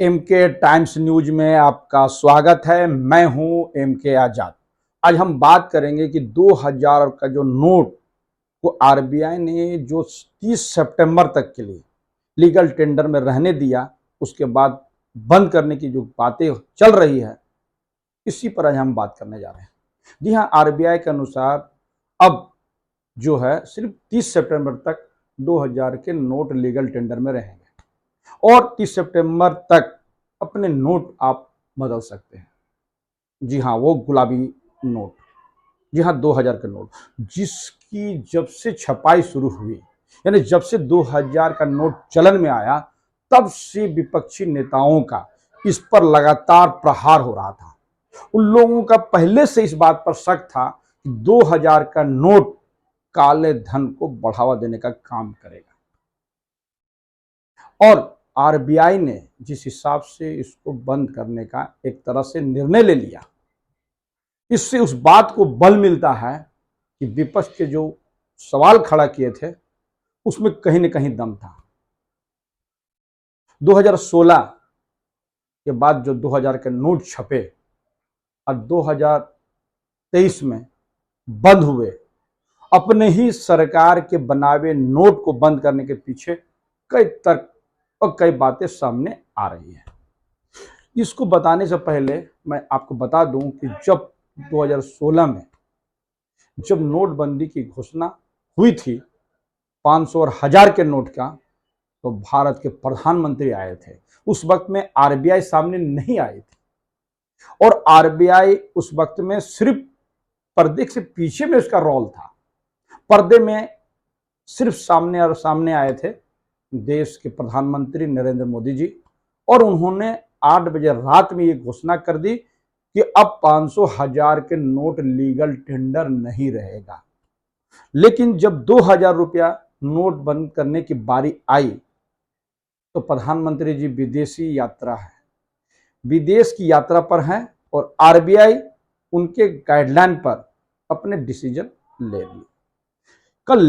MK times news में आपका स्वागत है। मैं हूं एमके आजाद। आज हम बात करेंगे कि 2000 का जो नोट को आरबीआई ने जो 30 सितंबर तक के लिए लीगल टेंडर में रहने दिया, उसके बाद बंद करने की जो बातें चल रही है, इसी पर आज हम बात करने जा रहे हैं। जी हाँ, आरबीआई के अनुसार अब जो है सिर्फ 30 सितंबर तक 2000 के नोट लीगल टेंडर में रहेंगे और 30 सितंबर तक अपने नोट आप बदल सकते हैं। जी हाँ, वो गुलाबी नोट, जी हाँ 2000 के नोट, जिसकी जब से छपाई शुरू हुई, यानी जब से 2000 का नोट चलन में आया, तब से विपक्षी नेताओं का इस पर लगातार प्रहार हो रहा था। उन लोगों का पहले से इस बात पर शक था कि 2000 का नोट काले धन को बढ़ावा देने का काम करेगा और आरबीआई ने जिस हिसाब से इसको बंद करने का एक तरह से निर्णय ले लिया, इससे उस बात को बल मिलता है कि विपक्ष के जो सवाल खड़ा किए थे उसमें कहीं न कहीं दम था। 2016 के बाद जो 2000 के नोट छपे और 2023 में बंद हुए, अपने ही सरकार के बनावे नोट को बंद करने के पीछे कई तर्क और कई बातें सामने आ रही है। इसको बताने से पहले मैं आपको बता दूं कि जब 2016 में जब नोटबंदी की घोषणा हुई थी 500 और 1000 के नोट का, तो भारत के प्रधानमंत्री आए थे। उस वक्त में आरबीआई सामने नहीं आई थी और आरबीआई उस वक्त में सिर्फ पर्दे से पीछे में उसका रोल था। पर्दे में सिर्फ सामने आए थे देश के प्रधानमंत्री नरेंद्र मोदी जी, और उन्होंने 8 बजे रात में ये घोषणा कर दी कि अब 500 1000 के नोट लीगल टेंडर नहीं रहेगा। लेकिन जब 2000 रुपया नोट बंद करने की बारी आई, तो प्रधानमंत्री जी विदेश की यात्रा पर हैं और आरबीआई उनके गाइडलाइन पर अपने डिसीजन ले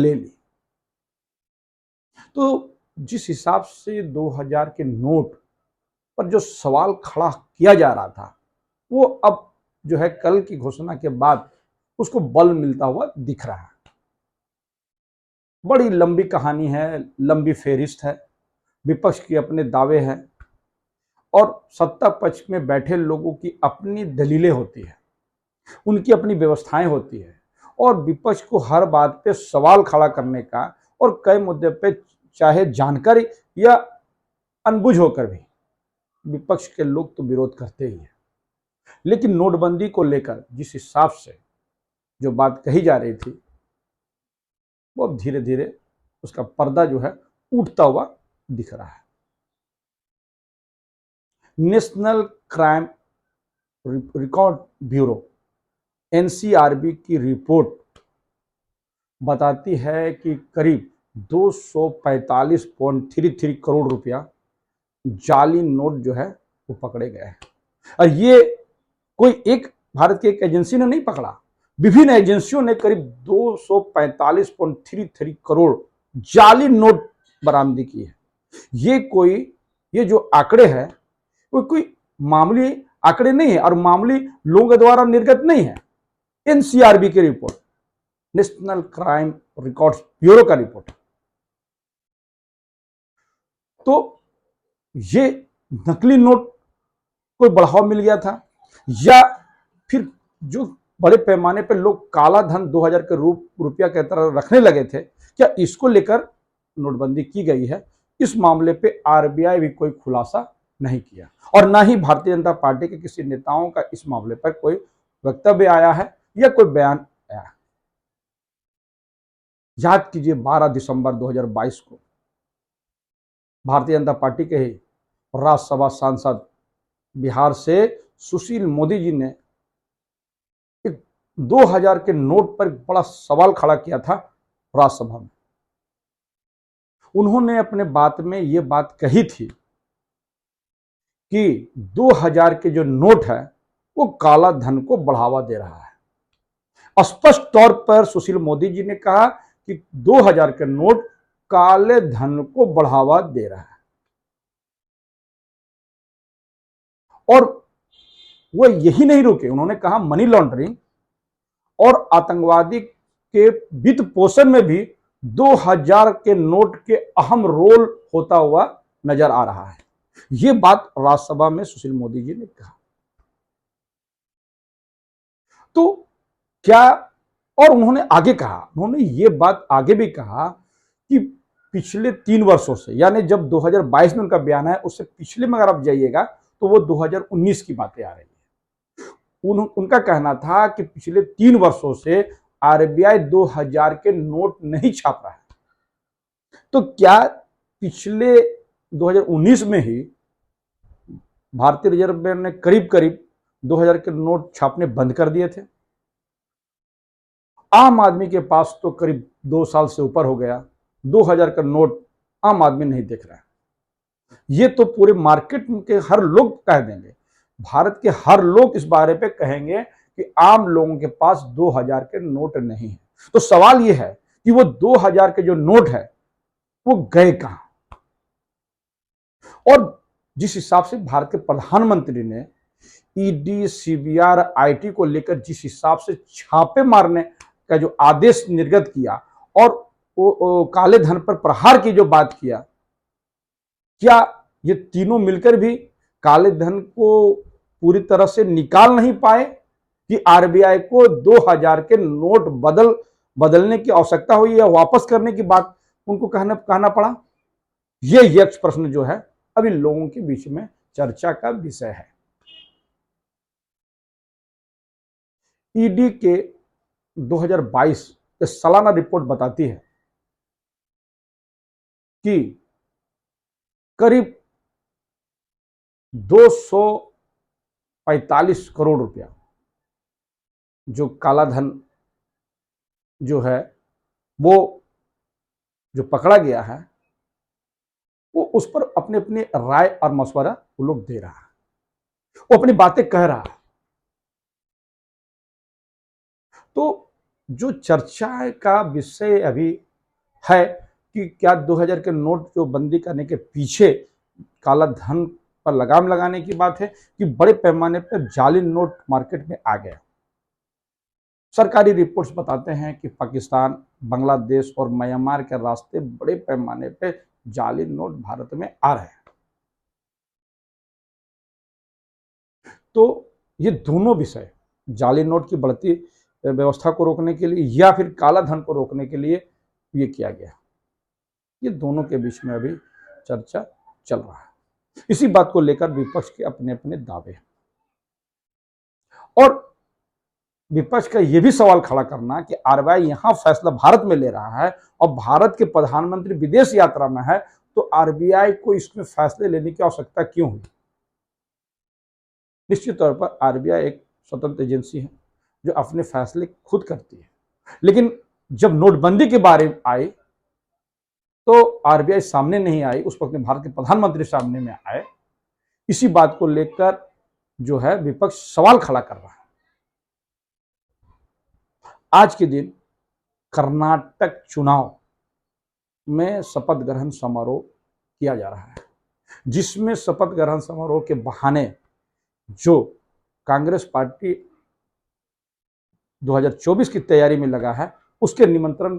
ली। तो जिस हिसाब से 2000 के नोट पर जो सवाल खड़ा किया जा रहा था, वो अब जो है कल की घोषणा के बाद उसको बल मिलता हुआ दिख रहा है। बड़ी लंबी कहानी है, लंबी फेहरिस्त है, विपक्ष के अपने दावे हैं और सत्ता पक्ष में बैठे लोगों की अपनी दलीलें होती है, उनकी अपनी व्यवस्थाएं होती है और विपक्ष को हर बात पे सवाल खड़ा करने का और कई मुद्दे पे चाहे जानकारी या अनबुझ होकर भी विपक्ष के लोग तो विरोध करते ही हैं। लेकिन नोटबंदी को लेकर जिस हिसाब से जो बात कही जा रही थी, वो अब धीरे धीरे उसका पर्दा जो है उठता हुआ दिख रहा है। National crime record bureau NCRB की रिपोर्ट बताती है कि करीब 245.33 करोड़ रुपया जाली नोट जो है वो पकड़े गए हैं। और ये कोई एक भारत की एक एजेंसी ने नहीं पकड़ा, विभिन्न एजेंसियों ने करीब 245.33 करोड़ जाली नोट बरामदी की है। ये जो आंकड़े हैं वो कोई मामूली आंकड़े नहीं है और मामूली लोगों द्वारा निर्गत नहीं है। एनसीआरबी की report, national crime records bureau का रिपोर्ट। तो ये नकली नोट को बढ़ावा मिल गया था या फिर जो बड़े पैमाने पर लोग काला धन 2000 के रुपया के तरह रखने लगे थे, क्या इसको लेकर नोटबंदी की गई है? इस मामले पे आरबीआई भी कोई खुलासा नहीं किया और ना ही भारतीय जनता पार्टी के किसी नेताओं का इस मामले पर कोई वक्तव्य आया है या कोई बयान आया है। याद कीजिए 12 दिसंबर 2022 को भारतीय जनता पार्टी के ही राज्यसभा सांसद बिहार से सुशील मोदी जी ने 2000 के नोट पर बड़ा सवाल खड़ा किया था राज्यसभा में। उन्होंने अपने बात में ये बात कही थी कि 2000 के जो नोट है वो काला धन को बढ़ावा दे रहा है। स्पष्ट तौर पर सुशील मोदी जी ने कहा कि 2000 के नोट काले धन को बढ़ावा दे रहा है। और वो यही नहीं रुके, उन्होंने कहा मनी लॉन्ड्रिंग और आतंकवादी के वित्त पोषण में भी 2000 के नोट के अहम रोल होता हुआ नजर आ रहा है। ये बात राज्यसभा में सुशील मोदी जी ने कहा। तो क्या, और उन्होंने आगे कहा, उन्होंने ये बात आगे भी कहा कि पिछले 3 वर्षों से, यानी जब 2022 में उनका बयान है, उससे पिछले में अगर आप जाइएगा तो वो 2019 की बातें आ रही है। उनका कहना था कि पिछले 3 वर्षों से आरबीआई 2000 के नोट नहीं छाप रहा है। तो क्या पिछले 2019 में ही भारतीय रिजर्व बैंक ने करीब करीब 2000 के नोट छापने बंद कर दिए थे? आम आदमी के पास तो करीब 2 साल से ऊपर हो गया, 2000 का नोट आम आदमी नहीं देख रहा है। ये तो पूरे मार्केट के हर लोग कह देंगे, भारत के हर लोग इस बारे पे कहेंगे कि आम लोगों के पास 2000 के नोट नहीं है। तो सवाल ये है कि वो 2000 के जो नोट है वो गए कहां? और जिस हिसाब से भारत के प्रधानमंत्री ने ईडी, सीबीआई, आईटी को लेकर जिस हिसाब से छापे मारने का जो आदेश निर्गत किया और वो काले धन पर प्रहार की जो बात किया, क्या ये तीनों मिलकर भी काले धन को पूरी तरह से निकाल नहीं पाए कि आरबीआई को 2000 के नोट बदलने की आवश्यकता हुई या वापस करने की बात उनको कहना पड़ा? ये यक्ष प्रश्न जो है अभी लोगों के बीच में चर्चा का विषय है। ईडी के 2022 के सालाना रिपोर्ट बताती है कि करीब 245 करोड़ रुपया जो काला धन जो है वो जो पकड़ा गया है, वो उस पर अपने अपने राय और मशवरा वो लोग दे रहा है, वो अपनी बातें कह रहा है। तो जो चर्चा का विषय अभी है कि क्या 2000 के नोट जो बंदी करने के पीछे काला धन पर लगाम लगाने की बात है कि बड़े पैमाने पर जाली नोट मार्केट में आ गया। सरकारी रिपोर्ट्स बताते हैं कि पाकिस्तान, बांग्लादेश और म्यांमार के रास्ते बड़े पैमाने पर जाली नोट भारत में आ रहे हैं। तो ये दोनों विषय, जाली नोट की बढ़ती व्यवस्था को रोकने के लिए या फिर काला धन को रोकने के लिए ये किया गया, ये दोनों के बीच में अभी चर्चा चल रहा है। इसी बात को लेकर विपक्ष के अपने अपने दावे हैं और विपक्ष का यह भी सवाल खड़ा करना कि आरबीआई यहां फैसला भारत में ले रहा है और भारत के प्रधानमंत्री विदेश यात्रा में है, तो आरबीआई को इसमें फैसले लेने की आवश्यकता क्यों हुई? निश्चित तौर पर आरबीआई एक स्वतंत्र एजेंसी है जो अपने फैसले खुद करती है, लेकिन जब नोटबंदी के बारे में आई तो आरबीआई सामने नहीं आई, उस वक्त में भारत के प्रधानमंत्री सामने में आए। इसी बात को लेकर जो है विपक्ष सवाल खड़ा कर रहा है। आज के दिन कर्नाटक चुनाव में शपथ ग्रहण समारोह किया जा रहा है, जिसमें शपथ ग्रहण समारोह के बहाने जो कांग्रेस पार्टी 2024 की तैयारी में लगा है, उसके निमंत्रण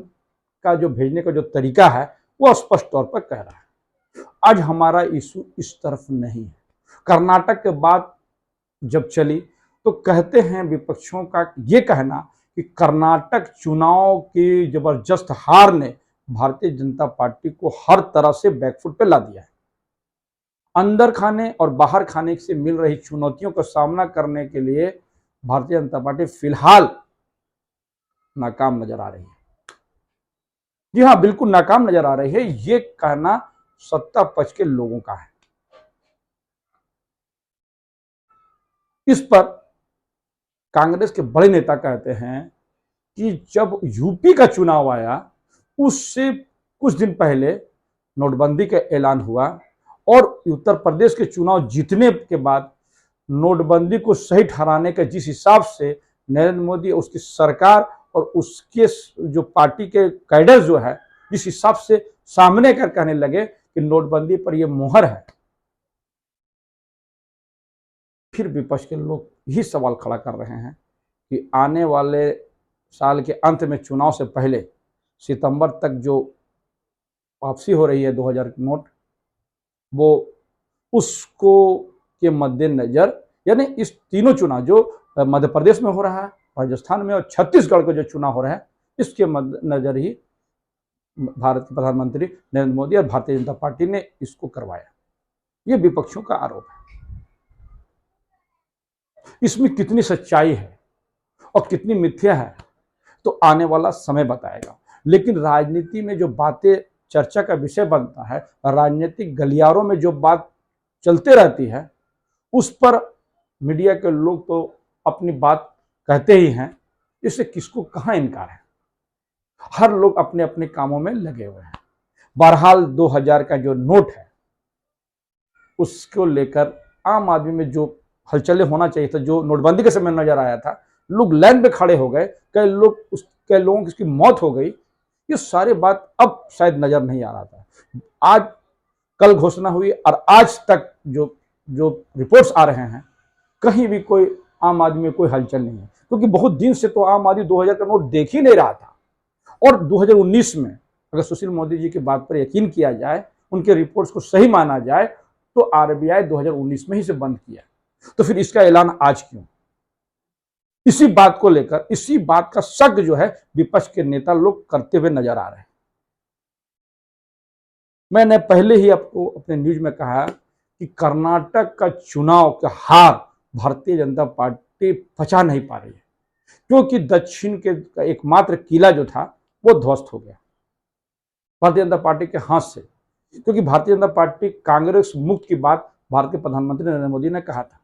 का जो भेजने का जो तरीका है वो स्पष्ट तौर पर कह रहा है आज हमारा इशू इस तरफ नहीं है। कर्नाटक के बाद जब चली तो कहते हैं विपक्षों का ये कहना कि कर्नाटक चुनाव की जबरदस्त हार ने भारतीय जनता पार्टी को हर तरह से बैकफुट पे ला दिया है। अंदर खाने और बाहर खाने से मिल रही चुनौतियों का सामना करने के लिए भारतीय जनता पार्टी फिलहाल नाकाम नजर आ रही है। जी हाँ, बिल्कुल नाकाम नजर आ रही है, ये कहना सत्ता पक्ष के लोगों का है। इस पर कांग्रेस के बड़े नेता कहते हैं कि जब यूपी का चुनाव आया उससे कुछ दिन पहले नोटबंदी का ऐलान हुआ और उत्तर प्रदेश के चुनाव जीतने के बाद नोटबंदी को सही ठहराने का जिस हिसाब से नरेंद्र मोदी उसकी सरकार और उसके जो पार्टी के कैडर जो है जिस हिसाब से सामने कर कहने लगे कि नोटबंदी पर यह मोहर है, फिर विपक्ष के लोग यही सवाल खड़ा कर रहे हैं कि आने वाले साल के अंत में चुनाव से पहले सितंबर तक जो वापसी हो रही है 2000 के नोट, वो उसको के मद्देनजर, यानी इस तीनों चुनाव जो मध्य प्रदेश में हो रहा है, राजस्थान में और छत्तीसगढ़ को जो चुनाव हो रहा है, इसके मद्देनजर ही भारत के प्रधानमंत्री नरेंद्र मोदी और भारतीय जनता पार्टी ने इसको करवाया। ये विपक्षियों का आरोप है। इसमें कितनी सच्चाई है और कितनी मिथ्या है तो आने वाला समय बताएगा। लेकिन राजनीति में जो बातें चर्चा का विषय बनता है, राजनीतिक गलियारों में जो बात चलते रहती है, उस पर मीडिया के लोग तो अपनी बात कहते ही हैं। इससे किसको कहाँ इनकार है। हर लोग अपने अपने कामों में लगे हुए हैं। बहरहाल 2000 का जो नोट है उसको लेकर आम आदमी में जो हलचलें होना चाहिए था, जो नोटबंदी के समय नजर आया था, लोग लाइन पे खड़े हो गए, कई लोगों की मौत हो गई, ये सारी बात अब शायद नजर नहीं आ रहा था। आज कल घोषणा हुई और आज तक जो रिपोर्ट्स आ रहे हैं, कहीं भी कोई आम आदमी में कोई हलचल नहीं है, क्योंकि बहुत दिन से तो आम आदमी 2000 का नोट देख ही नहीं रहा था। और 2019 में अगर सुशील मोदी जी की बात पर यकीन किया जाए, उनके रिपोर्ट्स को सही माना जाए, तो आरबीआई 2019 में ही से बंद किया। तो फिर इसका ऐलान आज क्यों? इसी बात को लेकर, इसी बात का शक जो है विपक्ष के नेता लोग करते हुए नजर आ रहे हैं। मैंने पहले ही आपको अपने न्यूज में कहा कि कर्नाटक का चुनाव का हार भारतीय जनता पार्टी पचा नहीं पा रही है, क्योंकि दक्षिण के एकमात्र किला जो था वो ध्वस्त हो गया भारतीय जनता पार्टी के हाथ से। क्योंकि भारतीय जनता पार्टी कांग्रेस मुक्त की बात भारत के प्रधानमंत्री नरेंद्र मोदी ने कहा था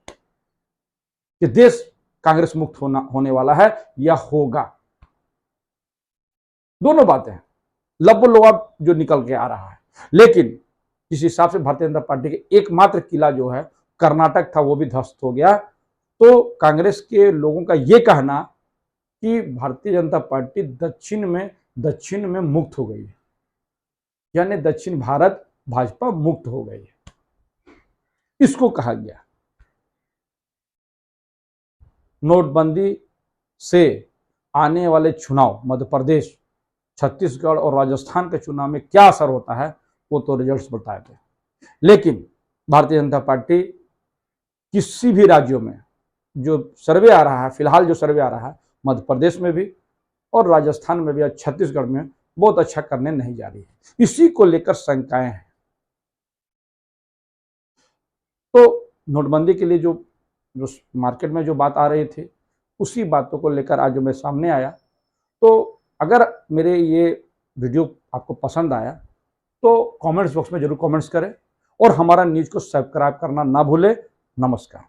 कि देश कांग्रेस मुक्त होने वाला है या होगा। दोनों बातें हैं, लबोलबाब जो निकल के आ रहा है। लेकिन जिस हिसाब से भारतीय जनता पार्टी के एकमात्र किला जो है कर्नाटक था वो भी ध्वस्त हो गया, तो कांग्रेस के लोगों का यह कहना कि भारतीय जनता पार्टी दक्षिण में मुक्त हो गई है, यानी दक्षिण भारत भाजपा मुक्त हो गई है, इसको कहा गया। नोटबंदी से आने वाले चुनाव, मध्य प्रदेश, छत्तीसगढ़ और राजस्थान के चुनाव में क्या असर होता है वो तो रिजल्ट्स बताएंगे। लेकिन भारतीय जनता पार्टी किसी भी राज्यों में जो सर्वे आ रहा है, फिलहाल जो सर्वे आ रहा है, मध्य प्रदेश में भी और राजस्थान में भी और छत्तीसगढ़ में बहुत अच्छा करने नहीं जा रही है। इसी को लेकर शंकाएं हैं। तो नोटबंदी के लिए जो मार्केट में जो बात आ रही थी, उसी बातों को लेकर आज जो मैं सामने आया। तो अगर मेरे ये वीडियो आपको पसंद आया तो कमेंट्स बॉक्स में जरूर कमेंट्स करें और हमारा न्यूज़ को सब्सक्राइब करना ना भूलें। नमस्कार।